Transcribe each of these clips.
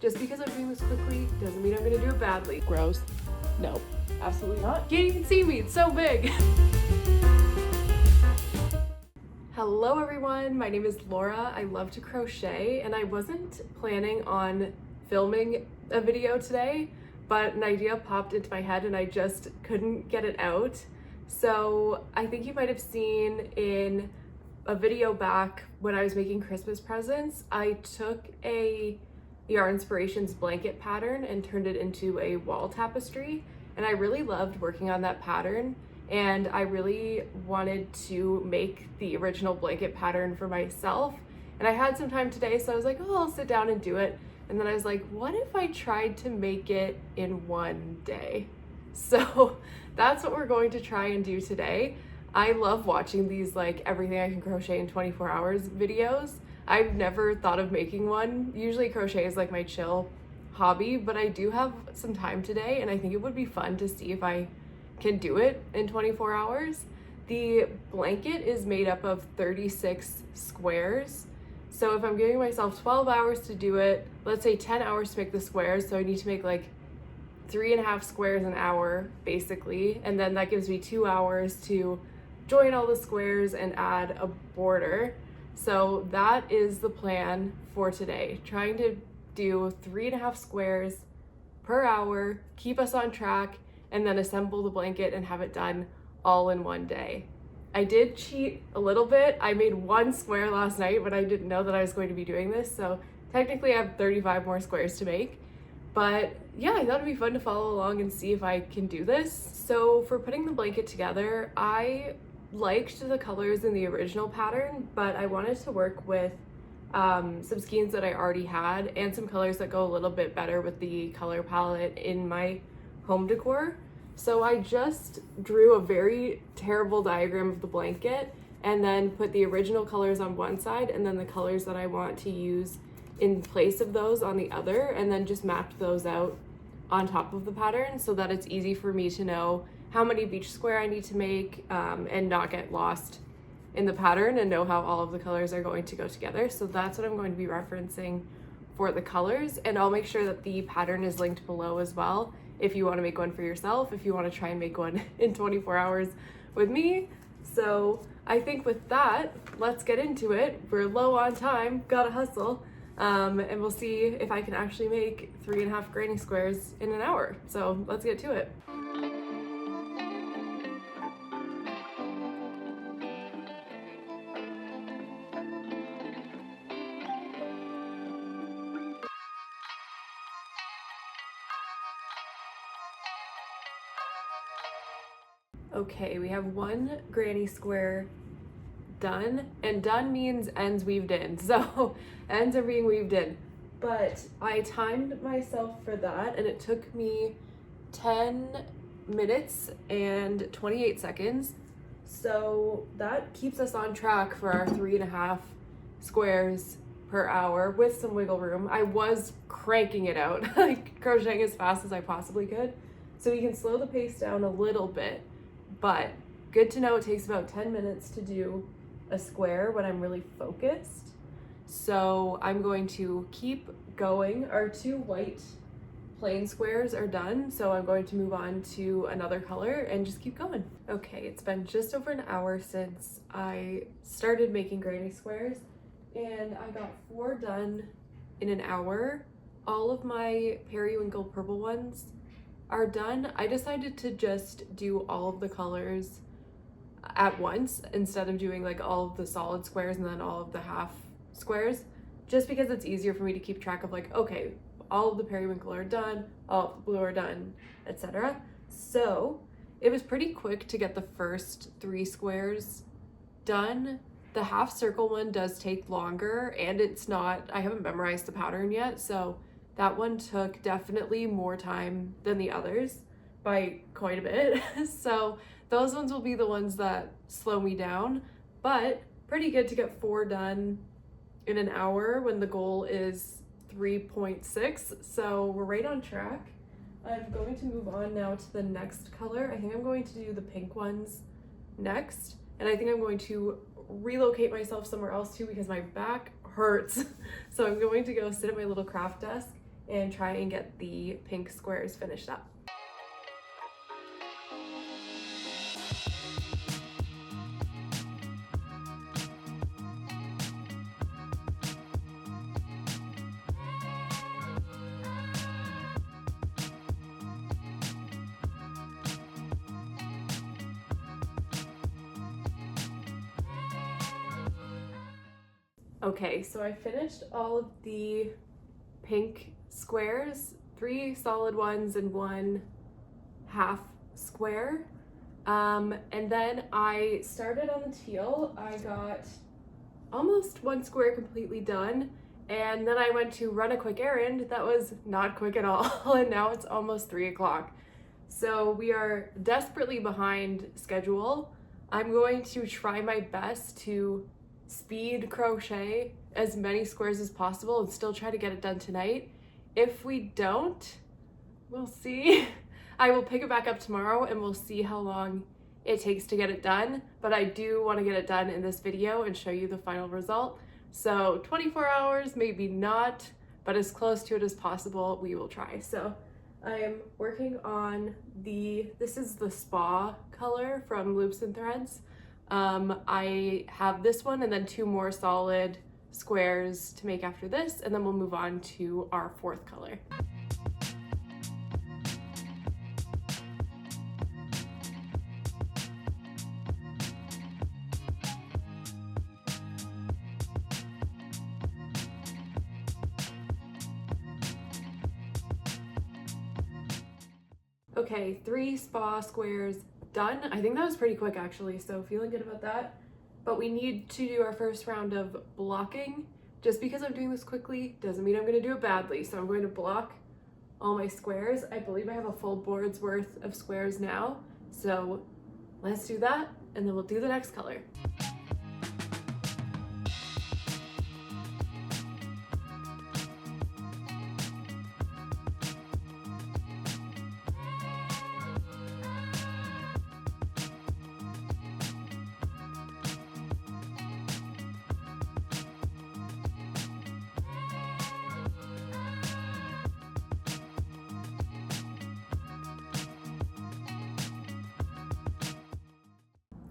Just because I'm doing this quickly doesn't mean I'm gonna do it badly. Gross. No, absolutely not. Can't even see me, it's so big. Hello everyone, my name is Laura. I love to crochet and I wasn't planning on filming a video today, but an idea popped into my head and I just couldn't get it out. So I think you might have seen in a video back when I was making Christmas presents, I took a Yarn Inspirations blanket pattern and turned it into a wall tapestry. And I really loved working on that pattern. And I really wanted to make the original blanket pattern for myself. And I had some time today, so I was like, oh, I'll sit down and do it. And then I was like, what if I tried to make it in one day? So that's what we're going to try and do today. I love watching these like everything I can crochet in 24 hours videos. I've never thought of making one. Usually crochet is like my chill hobby, but I do have some time today and I think it would be fun to see if I can do it in 24 hours. The blanket is made up of 36 squares. So if I'm giving myself 12 hours to do it, let's say 10 hours to make the squares, so I need to make like 3.5 squares an hour basically, and then that gives me 2 hours to join all the squares and add a border. So that is the plan for today, trying to do 3.5 squares per hour, keep us on track, and then assemble the blanket and have it done all in one day. I did cheat a little bit. I made 1 square last night, but I didn't know that I was going to be doing this. So technically I have 35 more squares to make. But yeah, I thought it'd be fun to follow along and see if I can do this. So for putting the blanket together, I liked the colors in the original pattern, but I wanted to work with some skeins that I already had and some colors that go a little bit better with the color palette in my home decor. So I just drew a very terrible diagram of the blanket and then put the original colors on one side and then the colors that I want to use in place of those on the other, and then just mapped those out on top of the pattern so that it's easy for me to know how many of each square I need to make and not get lost in the pattern and know how all of the colors are going to go together. So that's what I'm going to be referencing for the colors, and I'll make sure that the pattern is linked below as well if you want to make one for yourself, if you want to try and make one in 24 hours with me. So I think with that, let's get into it. We're low on time, gotta hustle. And we'll see if I can actually make 3.5 granny squares in an hour. So let's get to it. Okay, we have 1 granny square done, and done means ends weaved in, so ends are being weaved in. But I timed myself for that and it took me 10 minutes and 28 seconds. So that keeps us on track for our 3.5 squares per hour with some wiggle room. I was cranking it out, like crocheting as fast as I possibly could. So we can slow the pace down a little bit, but good to know it takes about 10 minutes to do a square when I'm really focused. So I'm going to keep going. Our 2 white plain squares are done, so I'm going to move on to another color and just keep going. Okay, it's been just over an hour since I started making granny squares and I got 4 done in an hour. All of my periwinkle purple ones are done. I decided to just do all of the colors at once instead of doing like all of the solid squares and then all of the half squares, just because it's easier for me to keep track of like, okay, all of the periwinkle are done, all of the blue are done, etc. So it was pretty quick to get the first 3 squares done. The half circle one does take longer and it's not, I haven't memorized the pattern yet, so that one took definitely more time than the others by quite a bit. So those ones will be the ones that slow me down, but pretty good to get 4 done in an hour when the goal is 3.6. So we're right on track. I'm going to move on now to the next color. I think I'm going to do the pink ones next. And I think I'm going to relocate myself somewhere else too because my back hurts. So I'm going to go sit at my little craft desk and try and get the pink squares finished up. Okay, so I finished all of the pink squares, 3 solid ones and 1 half square. And then I started on the teal. I got almost 1 square completely done, and then I went to run a quick errand that was not quick at all, and now it's almost 3 o'clock. So we are desperately behind schedule. I'm going to try my best to speed crochet as many squares as possible and still try to get it done tonight. If we don't, we'll see. I will pick it back up tomorrow and we'll see how long it takes to get it done, but I do want to get it done in this video and show you the final result. So 24 hours, maybe not, but as close to it as possible, we will try. So I am working on this is the spa color from Loops and Threads. I have this one and then 2 more solid squares to make after this, and then we'll move on to our 4th color. Okay, 3 spa squares done. I think that was pretty quick actually, so feeling good about that. But we need to do our first round of blocking. Just because I'm doing this quickly doesn't mean I'm gonna do it badly. So I'm going to block all my squares. I believe I have a full board's worth of squares now. So let's do that, and then we'll do the next color.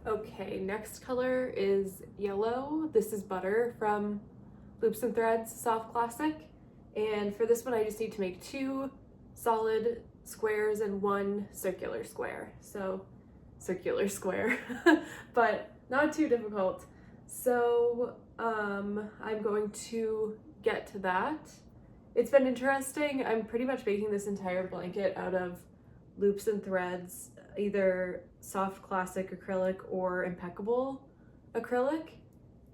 Okay, next color is yellow. This is Butter from Loops and Threads Soft Classic. And for this one, I just need to make 2 solid squares and 1 circular square. So, circular square, but not too difficult. So, I'm going to get to that. It's been interesting. I'm pretty much making this entire blanket out of Loops and Threads, either Soft Classic acrylic or Impeccable acrylic,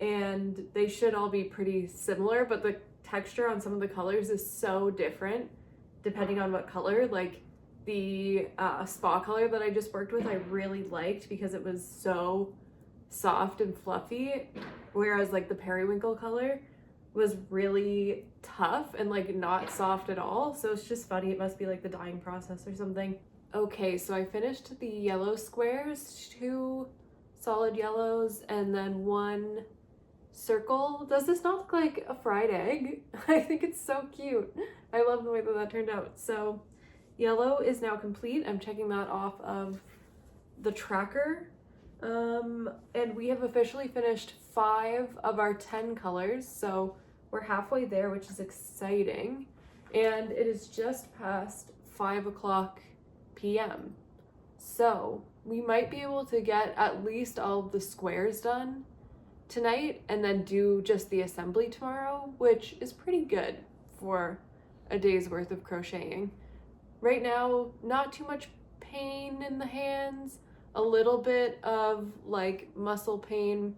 and they should all be pretty similar, but the texture on some of the colors is so different depending on what color. Like the spa color that I just worked with, I really liked because it was so soft and fluffy, whereas like the periwinkle color was really tough and like not soft at all. So it's just funny, it must be like the dyeing process or something. Okay, so I finished the yellow squares, 2 solid yellows and then 1 circle. Does this not look like a fried egg? I think it's so cute. I love the way that that turned out. So yellow is now complete. I'm checking that off of the tracker. And we have officially finished 5 of our 10 colors. So we're halfway there, which is exciting. And it is just past 5 o'clock p.m. So we might be able to get at least all of the squares done tonight and then do just the assembly tomorrow, which is pretty good for a day's worth of crocheting. Right now, not too much pain in the hands, a little bit of like muscle pain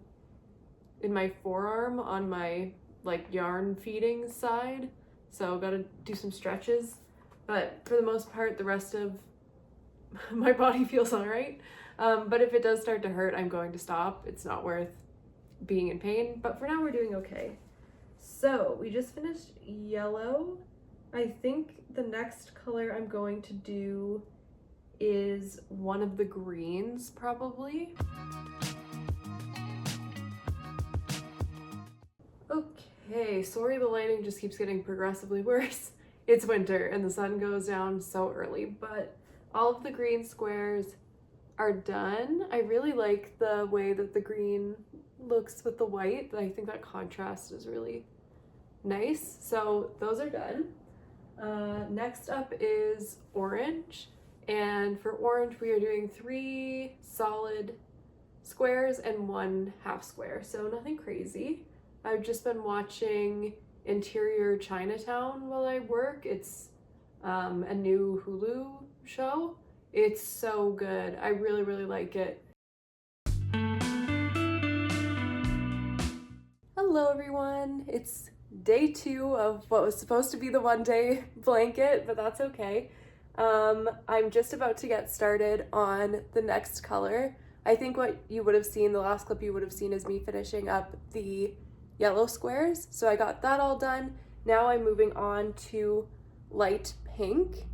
in my forearm on my like yarn feeding side, so gotta do some stretches, but for the most part the rest of my body feels all right. But if it does start to hurt, I'm going to stop. It's not worth being in pain, but for now we're doing okay. So we just finished yellow. I think the next color I'm going to do is one of the greens, probably. Okay, sorry the lighting just keeps getting progressively worse. it's winter and the sun goes down so early, but all of the green squares are done. I really like the way that the green looks with the white. I think that contrast is really nice. So those are done. Next up is orange. And for orange, we are doing 3 solid squares and 1 half square. So nothing crazy. I've just been watching Interior Chinatown while I work. It's a new Hulu show. It's so good. I really, really like it. Hello everyone. It's day 2 of what was supposed to be the 1-day blanket, but that's okay. I'm just about to get started on the next color. I think what you would have seen, the last clip you would have seen is me finishing up the yellow squares. So I got that all done. Now I'm moving on to light pink.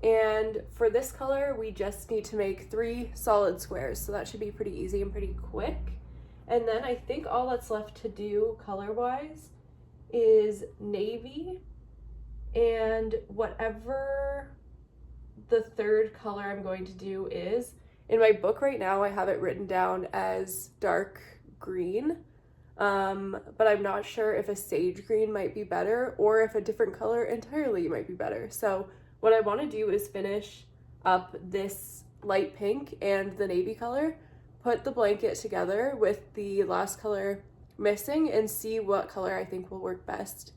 And for this color, we just need to make 3 solid squares. So that should be pretty easy and pretty quick. And then I think all that's left to do color-wise is navy and whatever the third color I'm going to do is. In my book right now, I have it written down as dark green, but I'm not sure if a sage green might be better or if a different color entirely might be better. So what I want to do is finish up this light pink and the navy color, put the blanket together with the last color missing and see what color I think will work best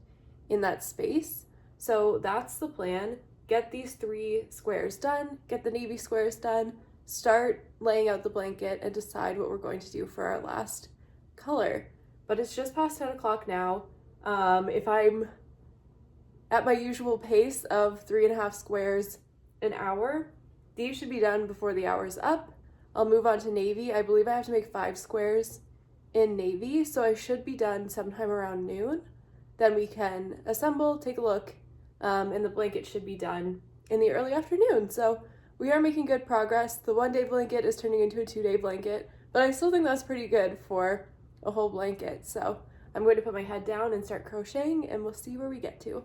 in that space. So that's the plan. Get these 3 squares done, get the navy squares done, start laying out the blanket and decide what we're going to do for our last color. But it's just past 10 o'clock now. If I'm at my usual pace of 3.5 squares an hour, these should be done before the hour's up. I'll move on to navy. I believe I have to make 5 squares in navy, so I should be done sometime around noon. Then we can assemble, take a look, and the blanket should be done in the early afternoon. So we are making good progress. The 1-day blanket is turning into a 2-day blanket, but I still think that's pretty good for a whole blanket. So I'm going to put my head down and start crocheting, and we'll see where we get to.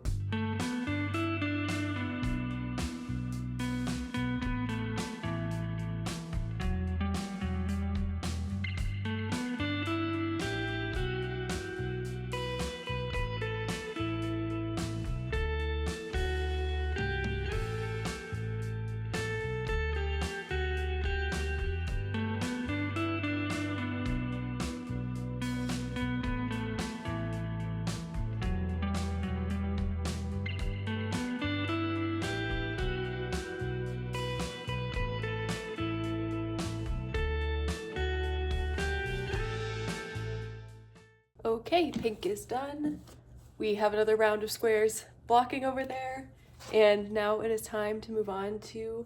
Okay, pink is done. We have another round of squares blocking over there, and now it is time to move on to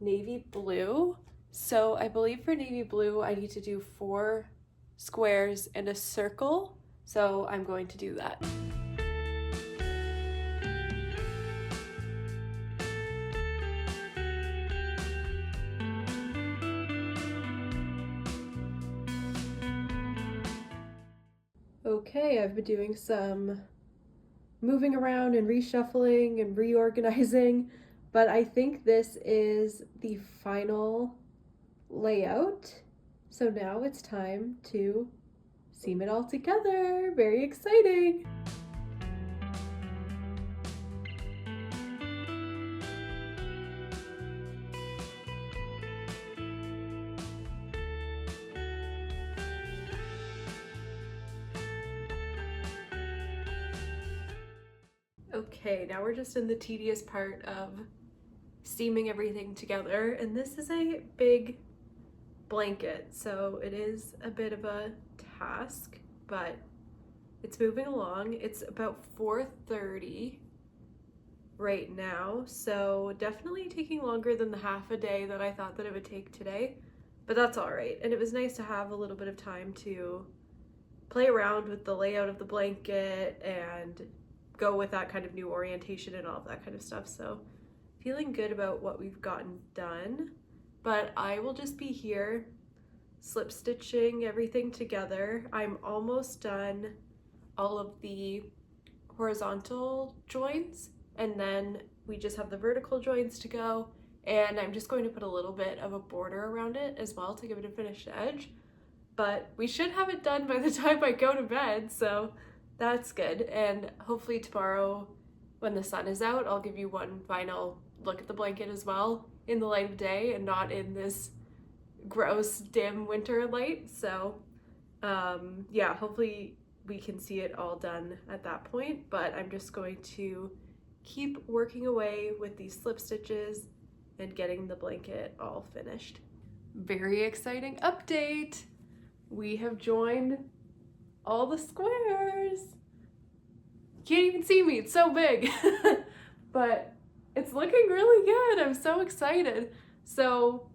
navy blue. So I believe for navy blue I need to do 4 squares and a circle, so I'm going to do that. Okay, I've been doing some moving around and reshuffling and reorganizing, but I think this is the final layout. So now it's time to seam it all together. Very exciting! Okay, now we're just in the tedious part of seaming everything together, and this is a big blanket, so it is a bit of a task, but it's moving along. It's about 4:30 right now, so definitely taking longer than the half a day that I thought that it would take today, but that's all right. And it was nice to have a little bit of time to play around with the layout of the blanket and go with that kind of new orientation and all of that kind of stuff. So feeling good about what we've gotten done, but I will just be here slip stitching everything together. I'm almost done all of the horizontal joins, and then we just have the vertical joints to go, and I'm just going to put a little bit of a border around it as well to give it a finished edge. But we should have it done by the time I go to bed, so that's good. And hopefully tomorrow when the sun is out, I'll give you one final look at the blanket as well in the light of day and not in this gross dim winter light. So yeah, hopefully we can see it all done at that point, but I'm just going to keep working away with these slip stitches and getting the blanket all finished. Very exciting update! We have joined all the squares. You can't even see me, it's so big. But it's looking really good. I'm so excited. So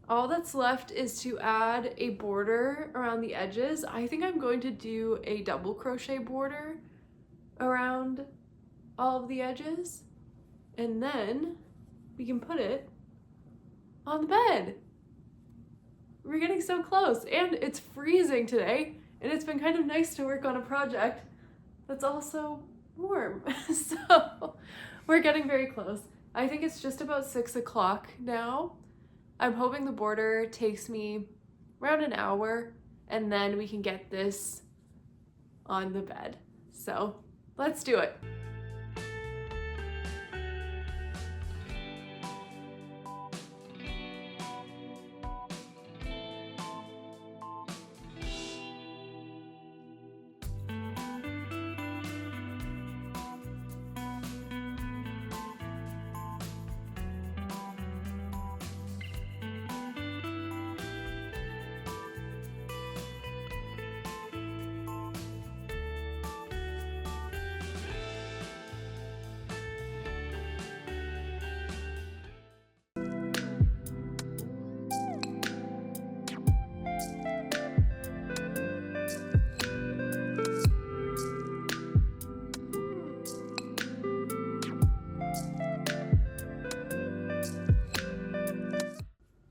all that's left is to add a border around the edges. I think I'm going to do a double crochet border around all of the edges, and then we can put it on the bed. We're getting so close, and it's freezing today, and it's been kind of nice to work on a project that's also warm. So we're getting very close. I think it's just about 6 o'clock now. I'm hoping the border takes me around an hour, and then we can get this on the bed. So let's do it.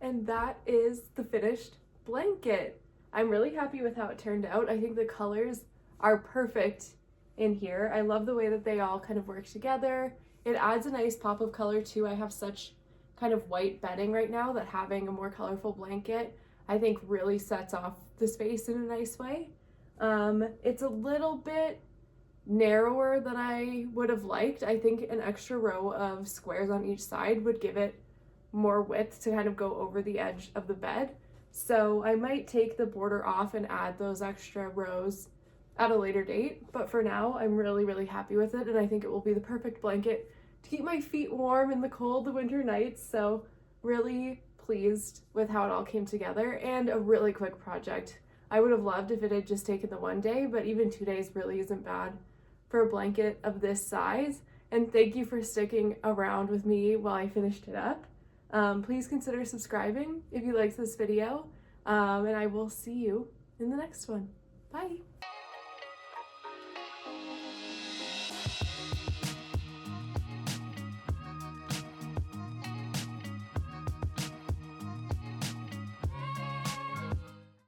And that is the finished blanket. I'm really happy with how it turned out. I think the colors are perfect in here. I love the way that they all kind of work together. It adds a nice pop of color too. I have such kind of white bedding right now that having a more colorful blanket I think really sets off the space in a nice way. It's a little bit narrower than I would have liked. I think an extra row of squares on each side would give it more width to kind of go over the edge of the bed. So I might take the border off and add those extra rows at a later date. But for now, I'm really happy with it, and I think it will be the perfect blanket to keep my feet warm in the cold winter nights. So really pleased with how it all came together, and a really quick project. I would have loved if it had just taken the one day, but even 2 days really isn't bad for a blanket of this size. And thank you for sticking around with me while I finished it up. Please consider subscribing if you liked this video, and I will see you in the next one. Bye!